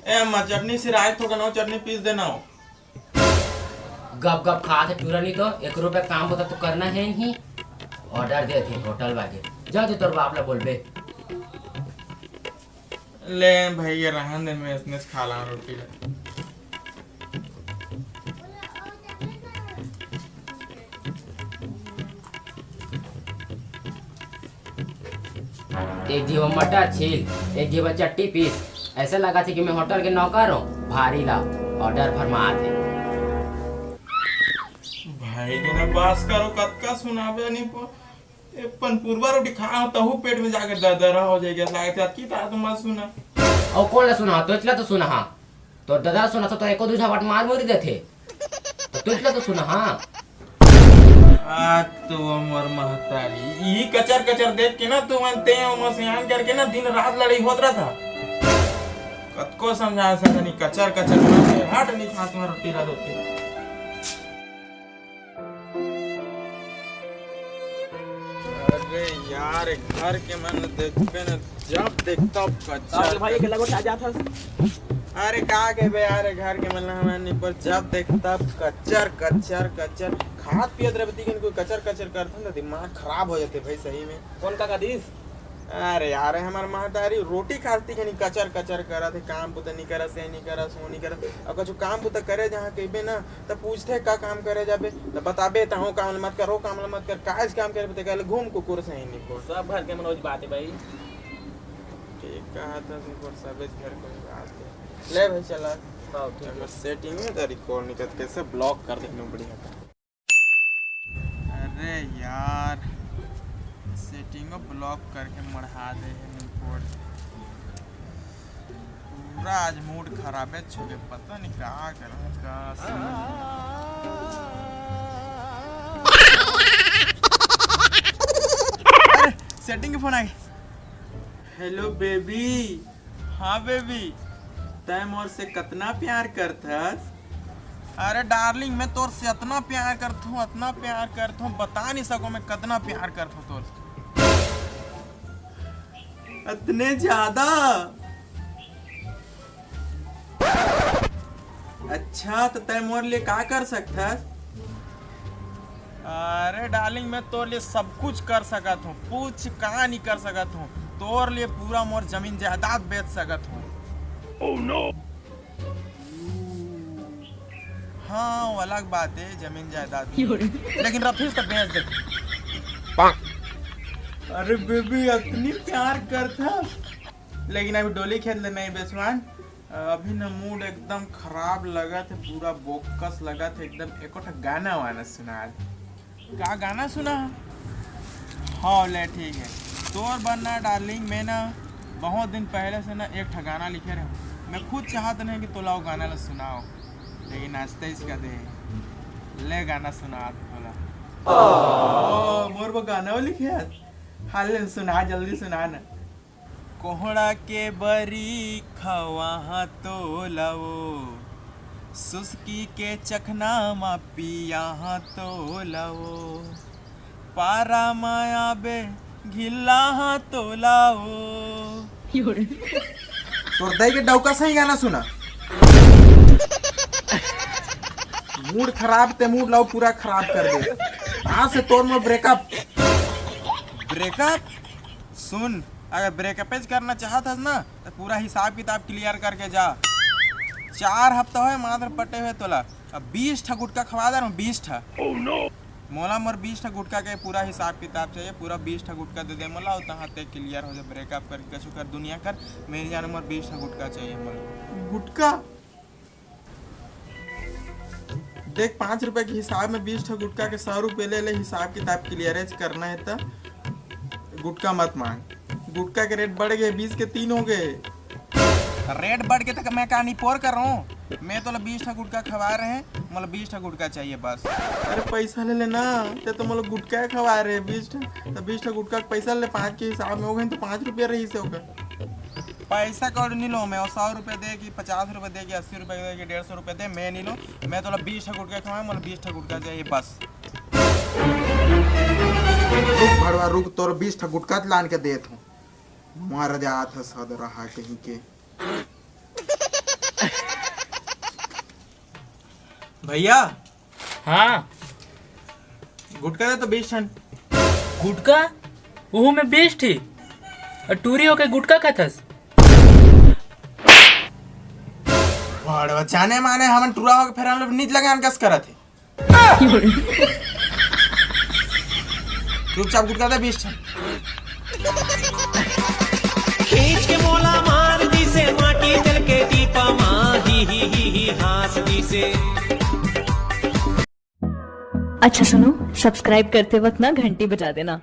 ए अम्मा चटनी सिराए तो कनो चटनी पीस देना हो। गप गप खा थे टूरा नहीं तो 1 रुपया काम होता तो करना है नहीं। ऑर्डर दे थे होटल वाले जा दे तोर बाप ला बोलबे। ले भैया रहन दे मैं इसने खा ला रोटी ला। एक जीव मटर छील एक जीव चट्टी पीस। ऐसा लगा थी कि मैं होटल के नौकर हूँ। भारी ला ऑर्डर फरमा थे। भाई के ना बास करो कतका सुनाबे नहीं पन पूर्वा रोटी खा तहु पेट में जाके दर्द हो जाएगा लागे की ता तुम मत सुना। और कौन ला सुना तो इतला तो सुना हाँ तो दादा सुना तो एको दूसरा बात मार मोरी देते तो इतला तो सुना हाँ। आज तो अमर महतारी ये कचर कचर देख के ना तू मनते मसियान करके ना दिन रात लड़ाई होत रहा था। कतको समझा सका नहीं कचर कचर से हट नहीं खा तुम्हारा रोटी रात होती। अरे यार घर के मन देखबे ना जब देखता कचर भाई के लगो ताजा था। अरे का के बे यार घर के मन हमनी पर जब देखता कचर कचर कचर खात पियत रहती कोई कचर कचर करता ना दिमाग खराब हो जाते भाई सही में। कौन का दिस? अरे यार हमार महतारी रोटी खाती के नहीं कचर कचर करा थे काम पुता नहीं करा से नहीं करा सो नहीं करा। और कुछ काम पुता करे जहाँ कहबे ना तो पूछते का काम करे जाबे तो बताबे तो काम मत करो काम मत कर काज काम करे तो कहले घूम कुकुर से ही नहीं को सब घर के मनोज बात है भाई। ठीक कहा था सुपर सब घर को बात है। ले भाई चला हां ठीक है सेटिंग में तो रिकॉर्ड नहीं करते कैसे ब्लॉक कर देना बढ़िया। अरे यार सेटिंग को ब्लॉक करके मढ़ा दे रिपोर्ट। पूरा आज मूड खराब है छुके पता नहीं क्या करूं का। अरे सेटिंग के फोन आ गया। Hello baby. हाँ बेबी तय मोर से कितना प्यार करथस। अरे डार्लिंग मैं तोर से इतना प्यार करता हूँ बता नहीं सकूं मैं कितना प्यार करता हूँ तोर से इतने ज्यादा। अच्छा तो तय मोर लिए क्या कर सकता। अरे डार्लिंग मैं तोर लिए सब कुछ कर सकत हूँ कुछ कहाँ नहीं कर सकत हूँ तोर लिए पूरा मोर जमीन जायदाद बेच सकत हूँ। Oh no. हाँ वो अलग बात है जमीन जायदाद लेकिन रफीस तो बेच दे। अरे बेबी इतनी प्यार करता लेकिन अभी डोली खेल ले नहीं बेसवान। अभी ना मूड एकदम खराब लगा थे पूरा बोकस लगा था एकदम। एको गाना वाना सुना क्या गाना सुना। हाँ ले ठीक है तोर बनना डार्लिंग मैं ना बहुत दिन पहले से ना एक गाना लिखे रहे मैं खुद चाहता नहीं कि तो लाओ गाना ला सुनाओ लेकिन नाचते इसका दे ले गाना सुना थोड़ा। मोर वो गाना वो लिखे हाल सुना जल्दी सुना ना। कोहड़ा के बरी खवा तो लाओ सुस्की के चखना मा पिया तो लाओ पारा माया बे घिल्ला तो लाओ। तोर दाई के डौका सही गाना सुना। मूड खराब ते मूड लाओ पूरा खराब कर दे। यहाँ से तोर में ब्रेकअप सुन अगर ब्रेकअप करना चाहता ना तो पूरा हिसाब किताब क्लियर करके जा। 4 हफ्ता हो मात्र पटे हुए तोला अब 20 ठा गुटका खवा दे 20 ठा। मोला मोर 20 ठा गुटका के पूरा हिसाब किताब चाहिए पूरा 20 ठा गुटका दे दे मोला तहाँ तक क्लियर हो जाए ब्रेकअप कर कछु कर दुनिया कर मेरे जाने मोर 20 ठा गुटका चाहिए मोला। गुटका देख 5 रुपए के हिसाब में 20 ठा गुटका के 100 रुपए ले ले हिसाब किताब क्लियरेज करना है तो गुटका मत मांग। गुटका के रेट बढ़ गए 20 के 3 हो गए। रेट बढ़ के तक मैं कहानी पोर कर रहा हूँ मैं तो 20 ठा गुटका खवा रहे हैं मतलब 20 ठा गुटका चाहिए बस। अरे पैसा ले लेना तो मतलब गुटका खवा रहे 20 ठा तो 20 ठा गुटका का पैसा ले 5 के हिसाब में हो गए तो 5 रुपया रही से होगा। पैसा कौन नहीं लो मैं 100 रुपये दे कि 50 रुपये दे कि 80 रुपये दे कि 150 रुपये दे मैं नहीं लो मैं तो 20 ठा गुटका खवाए मतलब 20 ठा गुटका चाहिए बस। रुक भड़वा रुक तोर 20 ठा गुटका लान के देत हूँ मार जात है सद रहा कहीं के। भैया हाँ गुटका दे तो 20 ठन। गुटका वो में बेस्ट है और टूरी होके गुटका खाथस। वाड़वा जाने माने हमन टूरा होके फिर हम लोग नीच लगान कस करत है। चुपचाप गुटका दे 20 ठन। खींच के मोला मार दी से माटी जल के दीपा माँ ही हाथ दी से। अच्छा सुनो, सब्सक्राइब करते वक्त ना घंटी बजा देना।